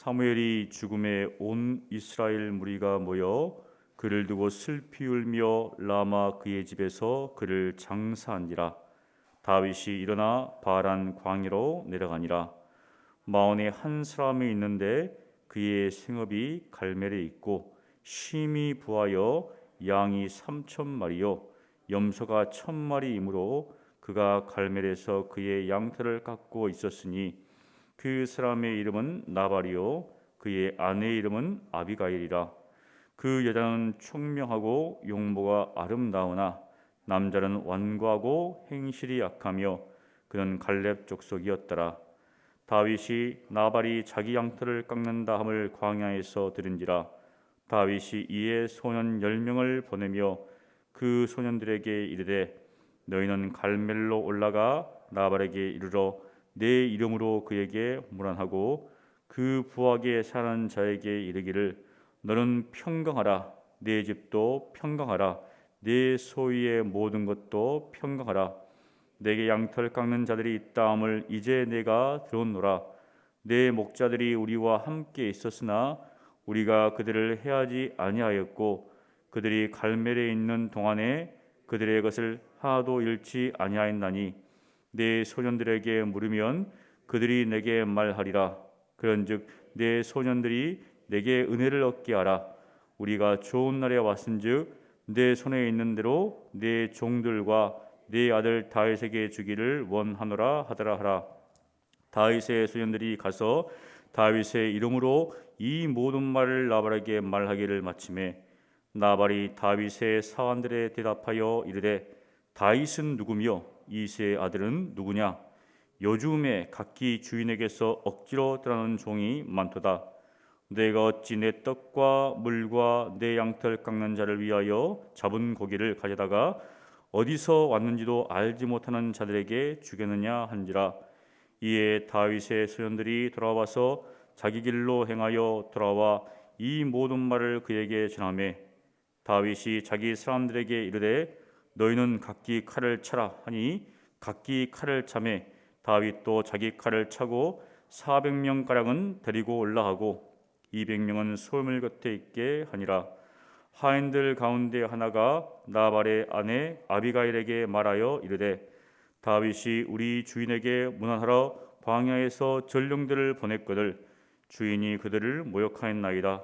사무엘이 죽음에 온 이스라엘 무리가 모여 그를 두고 슬피 울며 라마 그의 집에서 그를 장사한지라. 다윗이 일어나 바란 광야로 내려가니라. 마온에 한 사람이 있는데 그의 생업이 갈멜에 있고 심히 부하여 양이 3,000마리요 염소가 1,000마리이므로 그가 갈멜에서 그의 양털을 깎고 있었으니 그 사람의 이름은 나발이요 그의 아내의 이름은 아비가일이라. 그 여자는 총명하고 용모가 아름다우나 남자는 완고하고 행실이 약하며 그는 갈렙 족속이었더라. 다윗이 나발이 자기 양털을 깎는다 함을 광야에서 들은지라. 다윗이 이에 소년 10명을 보내며 그 소년들에게 이르되 너희는 갈멜로 올라가 나발에게 이르러 내 이름으로 그에게 문안하고 그 부하게 사는 자에게 이르기를 너는 평강하라. 내 집도 평강하라. 내 소유의 모든 것도 평강하라. 내게 양털 깎는 자들이 있다함을 이제 내가 들었노라. 내 목자들이 우리와 함께 있었으나 우리가 그들을 해하지 아니하였고 그들이 갈멜에 있는 동안에 그들의 것을 하나도 잃지 아니하였나니 내 소년들에게 물으면 그들이 내게 말하리라. 그런즉 내 소년들이 내게 은혜를 얻게 하라. 우리가 좋은 날에 왔은즉 내 손에 있는 대로 내 종들과 네 아들 다윗에게 주기를 원하노라 하더라 하라. 다윗의 소년들이 가서 다윗의 이름으로 이 모든 말을 나발에게 말하기를 마치매 나발이 다윗의 사환들에 대답하여 이르되 다윗은 누구며 이새의 아들은 누구냐? 요즘에 각기 주인에게서 억지로 떠나는 종이 많도다. 내가 어찌 내 떡과 물과 내 양털 깎는 자를 위하여 잡은 고기를 가져다가 어디서 왔는지도 알지 못하는 자들에게 주겠느냐 한지라. 이에 다윗의 소년들이 돌아와서 자기 길로 행하여 돌아와 이 모든 말을 그에게 전하매 다윗이 자기 사람들에게 이르되 너희는 각기 칼을 차라 하니 각기 칼을 차매 다윗도 자기 칼을 차고 400명 가량은 데리고 올라가고 200명은 소물 곁에 있게 하니라. 하인들 가운데 하나가 나발의 아내 아비가일에게 말하여 이르되 다윗이 우리 주인에게 문안하러 광야에서 전령들을 보냈거늘 주인이 그들을 모욕하였나이다.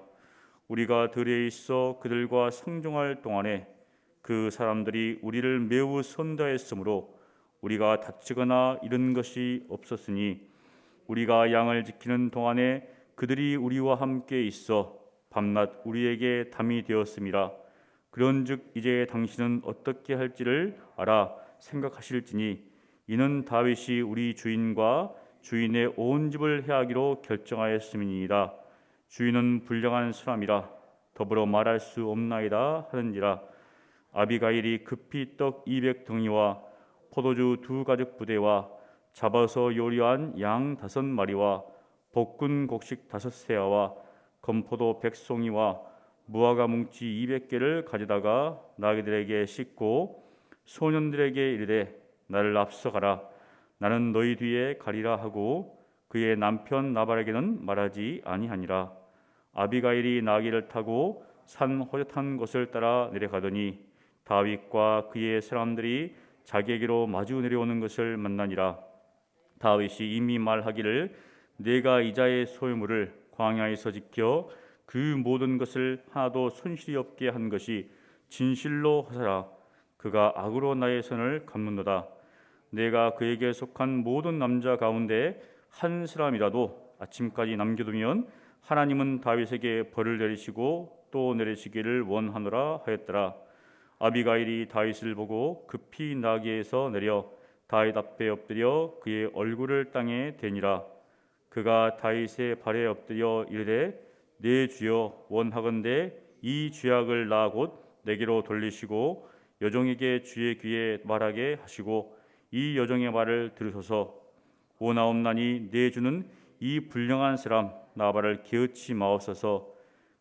우리가 들에 있어 그들과 상종할 동안에 그 사람들이 우리를 매우 선대하였으므로 우리가 다치거나 잃은 것이 없었으니 우리가 양을 지키는 동안에 그들이 우리와 함께 있어 밤낮 우리에게 담이 되었음이라. 그런즉 이제 당신은 어떻게 할지를 알아 생각하실지니 이는 다윗이 우리 주인과 주인의 온 집을 해하기로 결정하였음이니이다. 주인은 불량한 사람이라 더불어 말할 수 없나이다 하는지라. 아비가일이 급히 떡 200덩이와 포도주 2가죽 부대와 잡아서 요리한 양 5마리와 볶은 곡식 5세아와 건포도 100송이와 무화과 뭉치 200개를 가져다가 나귀들에게 싣고 소년들에게 이르되 나를 앞서가라. 나는 너희 뒤에 가리라 하고 그의 남편 나발에게는 말하지 아니하니라. 아비가일이 나귀를 타고 산 호젓한 곳을 따라 내려가더니 다윗과 그의 사람들이 자기에게로 마주 내려오는 것을 만나니라. 다윗이 이미 말하기를 내가 이자의 소유물을 광야에서 지켜 그 모든 것을 하나도 손실이 없게 한 것이 진실로 하사라. 그가 악으로 나의 선을 갚는도다. 내가 그에게 속한 모든 남자 가운데 한 사람이라도 아침까지 남겨두면 하나님은 다윗에게 벌을 내리시고 또 내리시기를 원하노라 하였더라. 아비가일이 다윗을 보고 급히 나귀에서 내려 다윗 앞에 엎드려 그의 얼굴을 땅에 대니라. 그가 다윗의 발에 엎드려 이르되 내 주여 원하건대 이 죄악을 나 곧 내게로 돌리시고 여종에게 주의 귀에 말하게 하시고 이 여종의 말을 들으소서. 오나옵나니 내 주는 이 불량한 사람 나발을 게으치 마옵소서.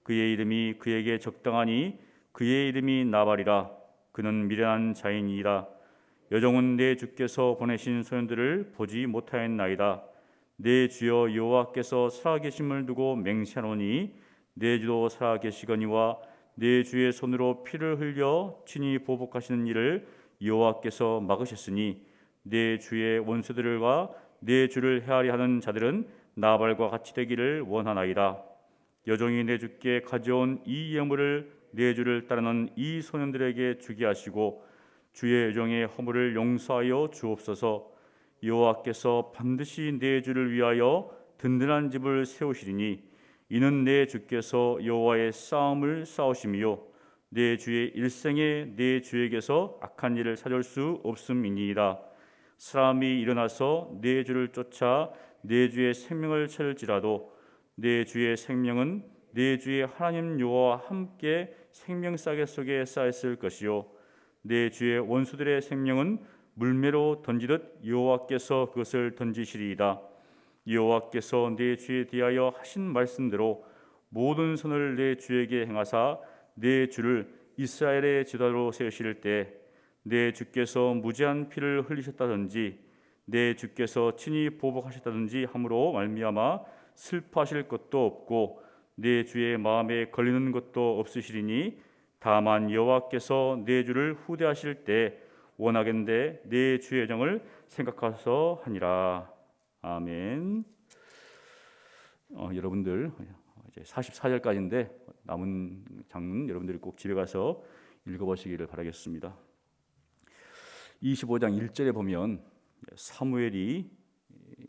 그의 이름이 그에게 적당하니 그의 이름이 나발이라. 그는 미련한 자이니이다. 여종은 내 주께서 보내신 소년들을 보지 못하였나이다. 내 주여 여호와께서 살아계심을 두고 맹세하노니 내 주도 살아계시거니와 내 주의 손으로 피를 흘려 친히 보복하시는 일을 여호와께서 막으셨으니 내 주의 원수들과 내 주를 헤아려 하는 자들은 나발과 같이 되기를 원하나이다. 여종이 내 주께 가져온 이 예물을 내 주를 따르는 이 소년들에게 주게 하시고 주의 여종의 허물을 용서하여 주옵소서. 여호와께서 반드시 내 주를 위하여 든든한 집을 세우시리니 이는 내 주께서 여호와의 싸움을 싸우심이요 내 주의 일생에 내 주에게서 악한 일을 찾을 수 없음이니이다. 사람이 일어나서 내 주를 쫓아 내 주의 생명을 찾을지라도 내 주의 생명은 내 주의 하나님 여호와와 함께 생명싸개 속에 쌓였을 것이요 내 주의 원수들의 생명은 물매로 던지듯 여호와께서 그것을 던지시리이다. 여호와께서 내 주에 대하여 하신 말씀대로 모든 선을 내 주에게 행하사 내 주를 이스라엘의 지도자로 세우실 때 내 주께서 무죄한 피를 흘리셨다든지 내 주께서 친히 보복하셨다든지 함으로 말미암아 슬퍼하실 것도 없고 내 주의 마음에 걸리는 것도 없으시리니 다만 여호와께서 내 주를 후대하실 때 원하건대 내 주의 정을 생각하서 하니라. 아멘. 여러분들 이제 44절까지인데 남은 장문 여러분들이 꼭 집에 가서 읽어보시기를 바라겠습니다. 25장 1절에 보면 사무엘이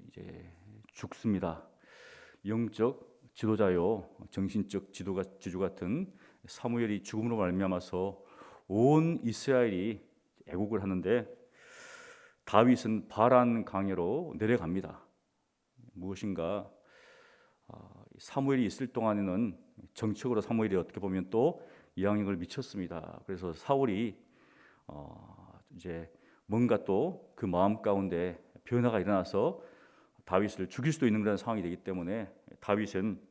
이제 죽습니다. 영적 지도자요, 정신적 지주 같은 사무엘이 죽음으로 말미암아서 온 이스라엘이 애국을 하는데 다윗은 바란 강야로 내려갑니다. 무엇인가 사무엘이 있을 동안에는 정치적으로 사무엘이 어떻게 보면 또 영향력을 미쳤습니다. 그래서 사울이 이제 뭔가 또 그 마음 가운데 변화가 일어나서 다윗을 죽일 수도 있는 그런 상황이 되기 때문에 다윗은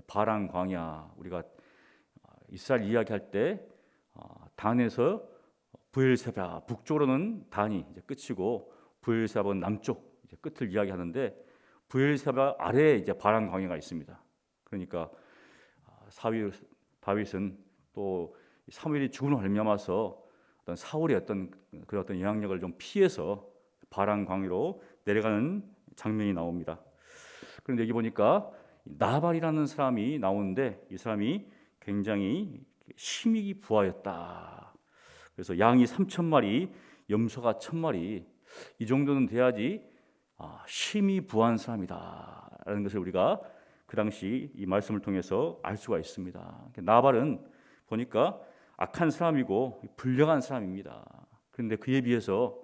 바란 광야, 우리가 이스라엘 이야기할 때 단에서 브엘세바 북쪽으로는 단이 이제 끝이고 브엘세바는 남쪽 이제 끝을 이야기하는데 브엘세바 아래에 이제 바란 광야가 있습니다. 그러니까 다윗은 또 사무엘이 죽음을 말미암아서 어떤 사울의 어떤 그런 어떤 영향력을 좀 피해서 바란 광야로 내려가는 장면이 나옵니다. 그런데 여기 보니까 나발이라는 사람이 나오는데 이 사람이 굉장히 힘이 부하였다. 그래서 양이 3,000마리, 염소가 1,000마리 이 정도는 돼야지 힘이 부한 사람이다라는 것을 우리가 그 당시 이 말씀을 통해서 알 수가 있습니다. 나발은 보니까 악한 사람이고 불량한 사람입니다. 그런데 그에 비해서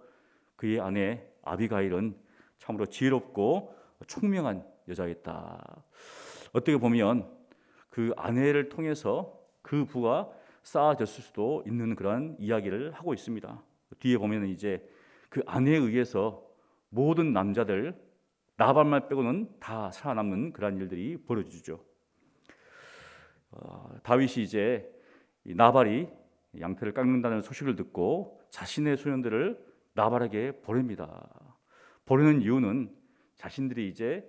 그의 아내 아비가일은 참으로 지혜롭고 총명한 여자였다. 어떻게 보면 그 아내를 통해서 그 부가 쌓아졌을 수도 있는 그런 이야기를 하고 있습니다. 뒤에 보면 이제 그 아내에 의해서 모든 남자들 나발만 빼고는 다 살아남는 그런 일들이 벌어지죠. 다윗이 이제 나발이 양털을 깎는다는 소식을 듣고 자신의 소년들을 나발에게 보냅니다. 보내는 이유는 자신들이 이제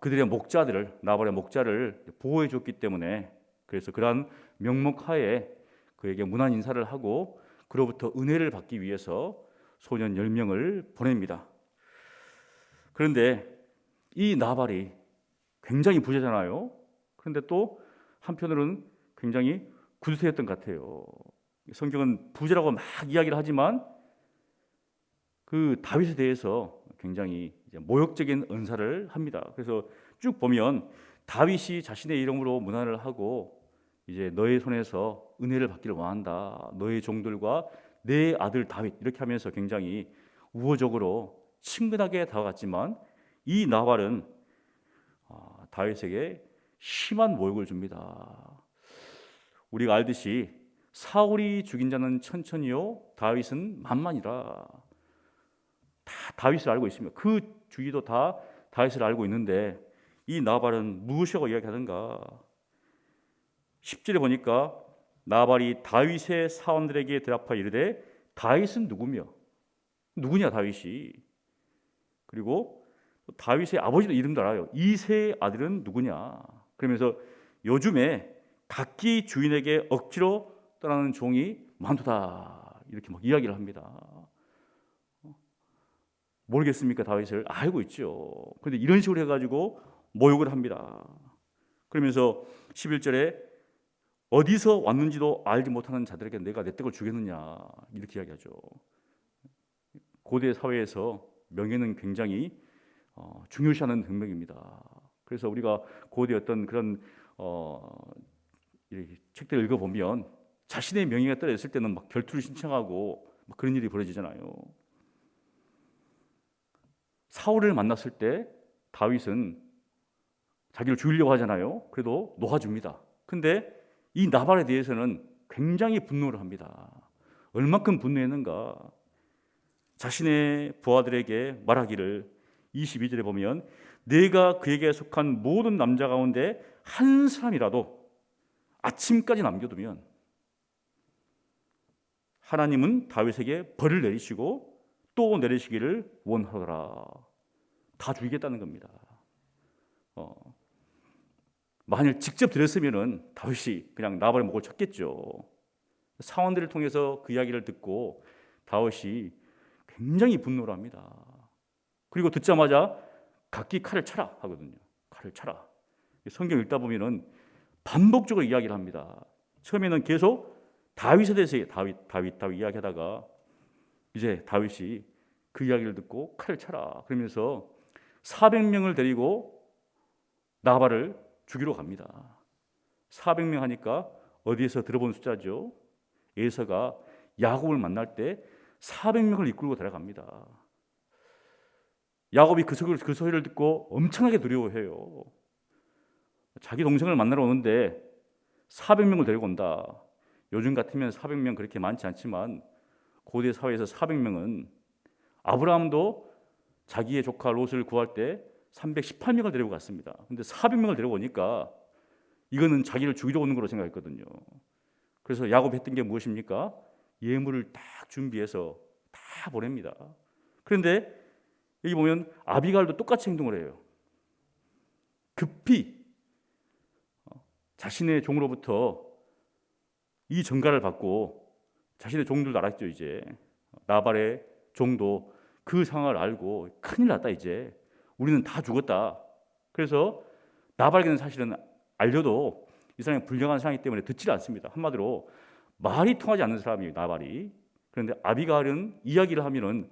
그들의 목자들을 나발의 목자를 보호해 줬기 때문에 그래서 그러한 명목하에 그에게 문안 인사를 하고 그로부터 은혜를 받기 위해서 소년 10명을 보냅니다. 그런데 이 나발이 굉장히 부자잖아요. 그런데 또 한편으로는 굉장히 구두쇠였던 것 같아요. 성경은 부자라고 막 이야기를 하지만 그 다윗에 대해서 굉장히 모욕적인 언사를 합니다. 그래서 쭉 보면 다윗이 자신의 이름으로 문안을 하고 이제 너의 손에서 은혜를 받기를 원한다. 너의 종들과 내 아들 다윗 이렇게 하면서 굉장히 우호적으로 친근하게 다가갔지만 이 나발은 다윗에게 심한 모욕을 줍니다. 우리가 알듯이 사울이 죽인 자는 천천히요 다윗은 만만이라. 다 다윗을 알고 있습니다. 그 주위도 다 다윗을 알고 있는데 이 나발은 무엇이라고 이야기하는가? 10절에 보니까 나발이 다윗의 사원들에게 대답하여 이르되 다윗은 누구며? 누구냐 다윗이? 그리고 다윗의 아버지도 이름도 알아요. 이새의 아들은 누구냐? 그러면서 요즘에 각기 주인에게 억지로 떠나는 종이 많도다, 이렇게 막 이야기를 합니다. 모르겠습니까? 다윗을 알고 있죠. 그런데 이런 식으로 해가지고 모욕을 합니다. 그러면서 11절에 어디서 왔는지도 알지 못하는 자들에게 내가 내 떡을 주겠느냐, 이렇게 이야기하죠. 고대 사회에서 명예는 굉장히 중요시하는 능력입니다. 그래서 우리가 고대 어떤 그런 책들을 읽어보면 자신의 명예가 떨어졌을 때는 막 결투를 신청하고 막 그런 일이 벌어지잖아요. 사울을 만났을 때 다윗은 자기를 죽이려고 하잖아요. 그래도 놓아줍니다. 근데 이 나발에 대해서는 굉장히 분노를 합니다. 얼마큼 분노했는가? 자신의 부하들에게 말하기를, 22절에 보면 내가 그에게 속한 모든 남자 가운데 한 사람이라도 아침까지 남겨두면 하나님은 다윗에게 벌을 내리시고 또 내리시기를 원하더라. 다 죽이겠다는 겁니다. 만일 직접 들었으면은 다윗이 그냥 나발의 목을 쳤겠죠. 사원들을 통해서 그 이야기를 듣고 다윗이 굉장히 분노를 합니다. 그리고 듣자마자 각기 칼을 차라 하거든요. 칼을 차라. 성경 읽다 보면은 반복적으로 이야기를 합니다. 처음에는 계속 다윗에 대해서 다윗 이야기하다가 이제 다윗이 그 이야기를 듣고 칼을 차라 그러면서 400명을 데리고 나발을 죽이러 갑니다. 400명 하니까 어디에서 들어본 숫자죠? 에서가 야곱을 만날 때 400명을 이끌고 데려갑니다. 야곱이 그 소리를 듣고 엄청나게 두려워해요. 자기 동생을 만나러 오는데 400명을 데리고 온다. 요즘 같으면 400명 그렇게 많지 않지만 고대 사회에서 400명은 아브라함도 자기의 조카 롯을 구할 때 318명을 데리고 갔습니다. 근데 400명을 데리고 오니까 이거는 자기를 죽이러 오는 거로 생각했거든요. 그래서 야곱이 했던 게 무엇입니까? 예물을 딱 준비해서 다 보냅니다. 그런데 여기 보면 아비갈도 똑같이 행동을 해요. 급히 자신의 종으로부터 이 전가를 받고 자신의 종들도 알았죠. 이제 나발의 종도 그 상황을 알고 큰일 났다, 이제 우리는 다 죽었다. 그래서 나발에게는 사실은 알려도 이 사람이 불량한 사람이기 때문에 듣지 않습니다. 한마디로 말이 통하지 않는 사람이에요, 나발이. 그런데 아비갈은 이야기를 하면은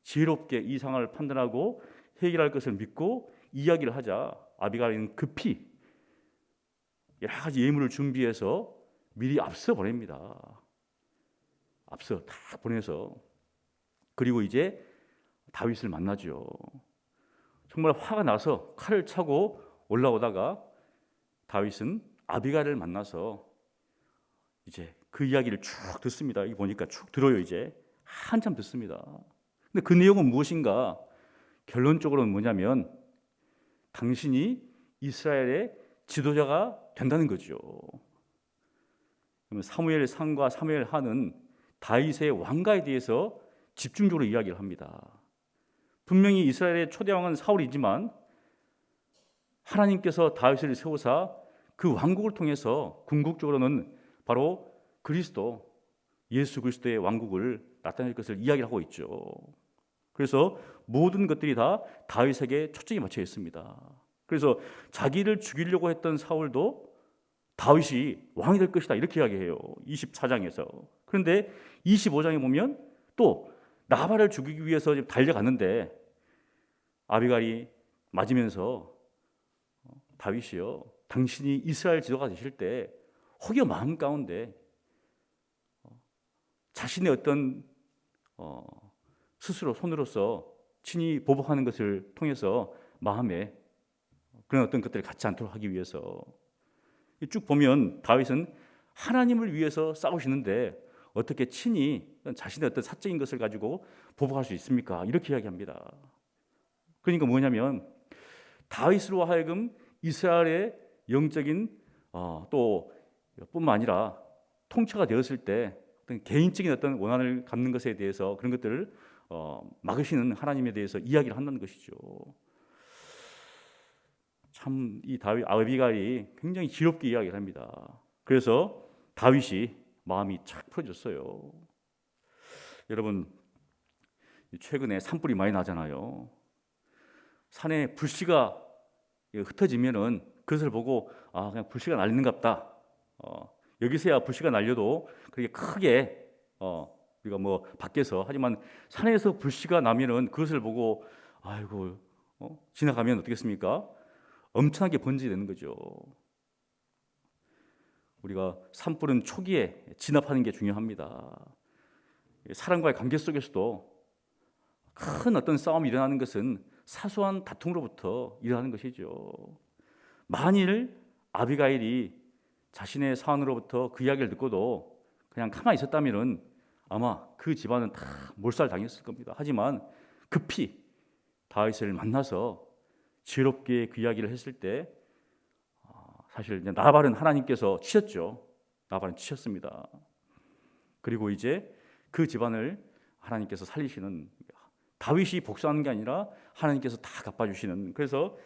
지혜롭게 이 상황을 판단하고 해결할 것을 믿고 이야기를 하자 아비갈은 급히 여러 가지 예물을 준비해서 미리 앞서 보냅니다. 앞서 다 보내서 그리고 이제 다윗을 만나죠. 정말 화가 나서 칼을 차고 올라오다가 다윗은 아비갈을 만나서 이제 그 이야기를 쭉 듣습니다. 이 보니까 쭉 들어요. 이제 한참 듣습니다. 근데 그 내용은 무엇인가? 결론적으로는 뭐냐면 당신이 이스라엘의 지도자가 된다는 거죠. 그러면 사무엘 상과 사무엘 하는 다윗의 왕가에 대해서 집중적으로 이야기를 합니다. 분명히 이스라엘의 초대 왕은 사울이지만 하나님께서 다윗을 세우사 그 왕국을 통해서 궁극적으로는 바로 그리스도, 예수 그리스도의 왕국을 나타낼 것을 이야기를 하고 있죠. 그래서 모든 것들이 다 다윗에게 초점이 맞춰 있습니다. 그래서 자기를 죽이려고 했던 사울도 다윗이 왕이 될 것이다 이렇게 이야기해요. 24장에서. 그런데 25장에 보면 또 나발을 죽이기 위해서 달려갔는데 아비갈이 맞으면서 다윗이요, 당신이 이스라엘 지도가 되실 때 혹여 마음 가운데 자신의 어떤 스스로 손으로서 친히 보복하는 것을 통해서 마음에 그런 어떤 것들을 갖지 않도록 하기 위해서 쭉 보면 다윗은 하나님을 위해서 싸우시는데 어떻게 친히 자신의 어떤 사적인 것을 가지고 보복할 수 있습니까? 이렇게 이야기합니다. 그러니까 뭐냐면 다윗으로 하여금 이스라엘의 영적인 또 뿐만 아니라 통치가 되었을 때 어떤 개인적인 어떤 원한을 갖는 것에 대해서 그런 것들을 막으시는 하나님에 대해서 이야기를 한다는 것이죠. 참 이 다윗 아비가일이 굉장히 지롭게 이야기를 합니다. 그래서 다윗이 마음이 착 풀어졌어요. 여러분, 최근에 산불이 많이 나잖아요. 산에 불씨가 흩어지면은 그것을 보고 그냥 불씨가 날리는갑다. 여기서야 불씨가 날려도 그렇게 크게 우리가 뭐 밖에서, 하지만 산에서 불씨가 나면은 그것을 보고 아이고 지나가면 어떻겠습니까? 엄청나게 번지게 되는 거죠. 우리가 산불은 초기에 진압하는 게 중요합니다. 사람과의 관계 속에서도 큰 어떤 싸움이 일어나는 것은 사소한 다툼으로부터 일어나는 것이죠. 만일 아비가일이 자신의 사원으로부터 그 이야기를 듣고도 그냥 가만히 있었다면은 아마 그 집안은 다 몰살당했을 겁니다. 하지만 급히 다윗을 만나서 지혜롭게 그 이야기를 했을 때 사실 나발은 하나님께서 치셨죠. 나발은 치셨습니다. 그리고 이제 그 집안을 하나님께서 살리시는, 다윗이 복수하는 게 아니라 하나님께서 다 갚아주시는. 그래서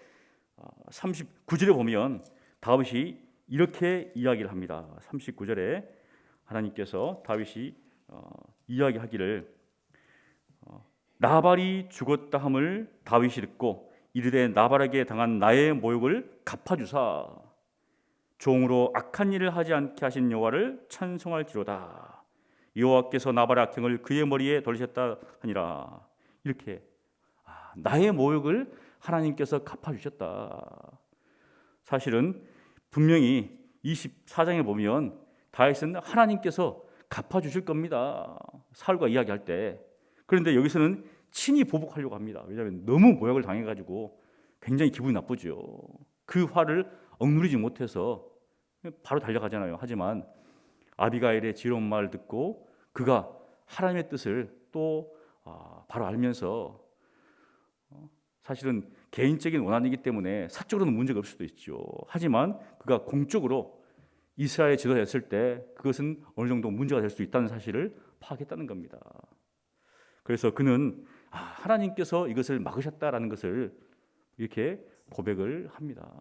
39절에 보면 다윗이 이렇게 이야기를 합니다. 39절에 하나님께서 다윗이 이야기하기를 나발이 죽었다 함을 다윗이 듣고 이르되 나발에게 당한 나의 모욕을 갚아주사 종으로 악한 일을 하지 않게 하신 여호와를 찬송할지로다. 여호와께서 나발의 악행을 그의 머리에 돌리셨다 하니라. 이렇게 나의 모욕을 하나님께서 갚아주셨다. 사실은 분명히 24장에 보면 다윗은 하나님께서 갚아주실 겁니다. 사울과 이야기할 때. 그런데 여기서는 친히 보복하려고 합니다. 왜냐하면 너무 모욕을 당해가지고 굉장히 기분이 나쁘죠. 그 화를 억누르지 못해서 바로 달려가잖아요. 하지만 아비가일의 지혜로운 말을 듣고 그가 하나님의 뜻을 또 바로 알면서, 사실은 개인적인 원한이기 때문에 사적으로는 문제가 없을 수도 있죠. 하지만 그가 공적으로 이스라엘 지도자였을 때 그것은 어느 정도 문제가 될 수 있다는 사실을 파악했다는 겁니다. 그래서 그는 하나님께서 이것을 막으셨다라는 것을 이렇게 고백을 합니다.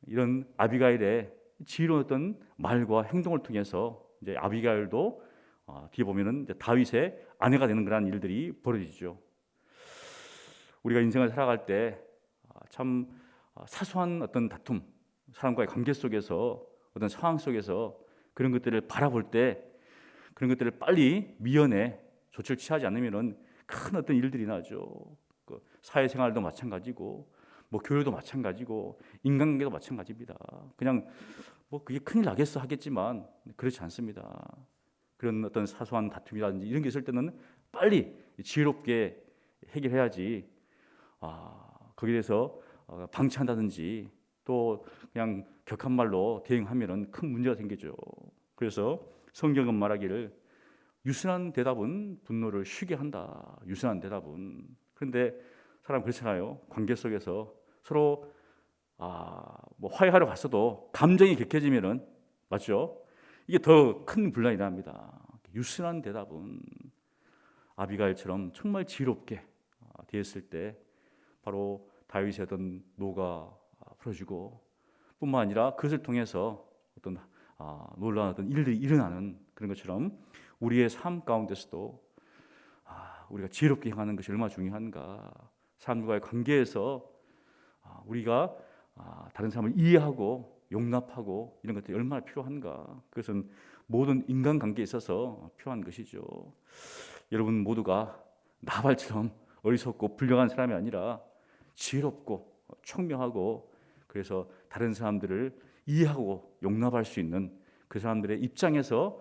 이런 아비가일의 지혜로웠던 말과 행동을 통해서 이제 아비가일도 뒤에 보면은 이제 다윗의 아내가 되는 그런 일들이 벌어지죠. 우리가 인생을 살아갈 때 참 사소한 어떤 다툼, 사람과의 관계 속에서 어떤 상황 속에서 그런 것들을 바라볼 때 그런 것들을 빨리 미연에 조치를 취하지 않으면은 큰 어떤 일들이 나죠. 사회생활도 마찬가지고, 뭐 교육도 마찬가지고, 인간관계도 마찬가지입니다. 그냥 뭐 그게 큰일 나겠어 하겠지만 그렇지 않습니다. 그런 어떤 사소한 다툼이라든지 이런 게 있을 때는 빨리 지혜롭게 해결해야지. 거기에 대해서 방치한다든지 또 그냥 격한 말로 대응하면은 큰 문제가 생기죠. 그래서 성경은 말하기를 유순한 대답은 분노를 쉬게 한다. 유순한 대답은. 그런데 사람 그렇잖아요. 관계 속에서 서로 뭐 화해하러 갔어도 감정이 격해지면은, 맞죠? 이게 더 큰 분란이 납니다. 유순한 대답은 아비가일처럼 정말 지혜롭게 되었을 때 바로 다윗의 어떤 노가 풀어지고, 뿐만 아니라 그것을 통해서 어떤 놀라운 어떤 일들이 일어나는 그런 것처럼 우리의 삶 가운데서도 우리가 지혜롭게 행하는 것이 얼마나 중요한가. 사람들과의 관계에서 우리가 다른 사람을 이해하고 용납하고 이런 것들이 얼마나 필요한가. 그것은 모든 인간관계에 있어서 필요한 것이죠. 여러분 모두가 나발처럼 어리석고 불량한 사람이 아니라 지혜롭고 총명하고, 그래서 다른 사람들을 이해하고 용납할 수 있는 그 사람들의 입장에서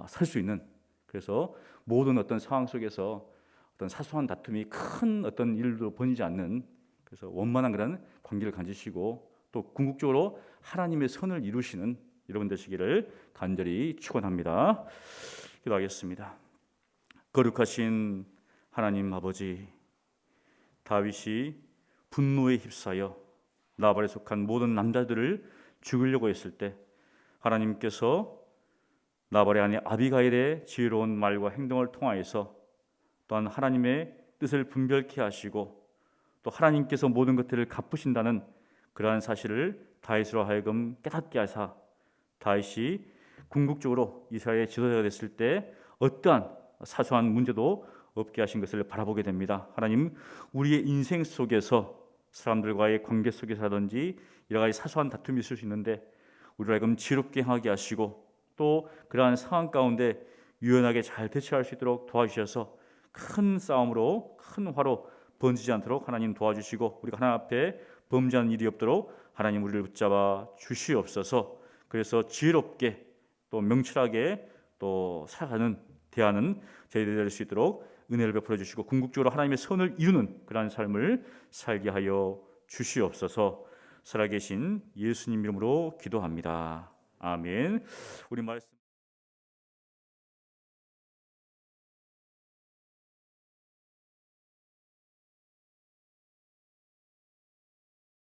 설 수 있는, 그래서 모든 어떤 상황 속에서 어떤 사소한 다툼이 큰 어떤 일로 번지지 않는, 그래서 원만한 그런 관계를 가지시고 또 궁극적으로 하나님의 선을 이루시는 여러분 되시기를 간절히 축원합니다. 기도하겠습니다. 거룩하신 하나님 아버지, 다윗이 분노에 휩싸여 나발에 속한 모든 남자들을 죽이려고 했을 때 하나님께서 나발의 아내 아비가일의 지혜로운 말과 행동을 통하여서 또한 하나님의 뜻을 분별케 하시고 또 하나님께서 모든 것들을 갚으신다는 그러한 사실을 다윗으로 하여금 깨닫게 하사 다윗이 궁극적으로 이스라엘의 지도자가 됐을 때 어떠한 사소한 문제도 없게 하신 것을 바라보게 됩니다. 하나님, 우리의 인생 속에서 사람들과의 관계 속에서라든지 여러 가지 사소한 다툼이 있을 수 있는데 우리를 하여금 지혜롭게 행하게 하시고 또 그러한 상황 가운데 유연하게 잘 대처할 수 있도록 도와주셔서 큰 싸움으로 큰 화로 번지지 않도록 하나님 도와주시고 우리가 하나님 앞에 범죄하는 일이 없도록 하나님 우리를 붙잡아 주시옵소서. 그래서 지혜롭게 또 명철하게 또 살아가는 대하는 저희들이 될 수 있도록 은혜를 베풀어 주시고 궁극적으로 하나님의 선을 이루는 그러한 삶을 살게 하여 주시옵소서. 살아계신 예수님 이름으로 기도합니다. 아멘. 우리 말씀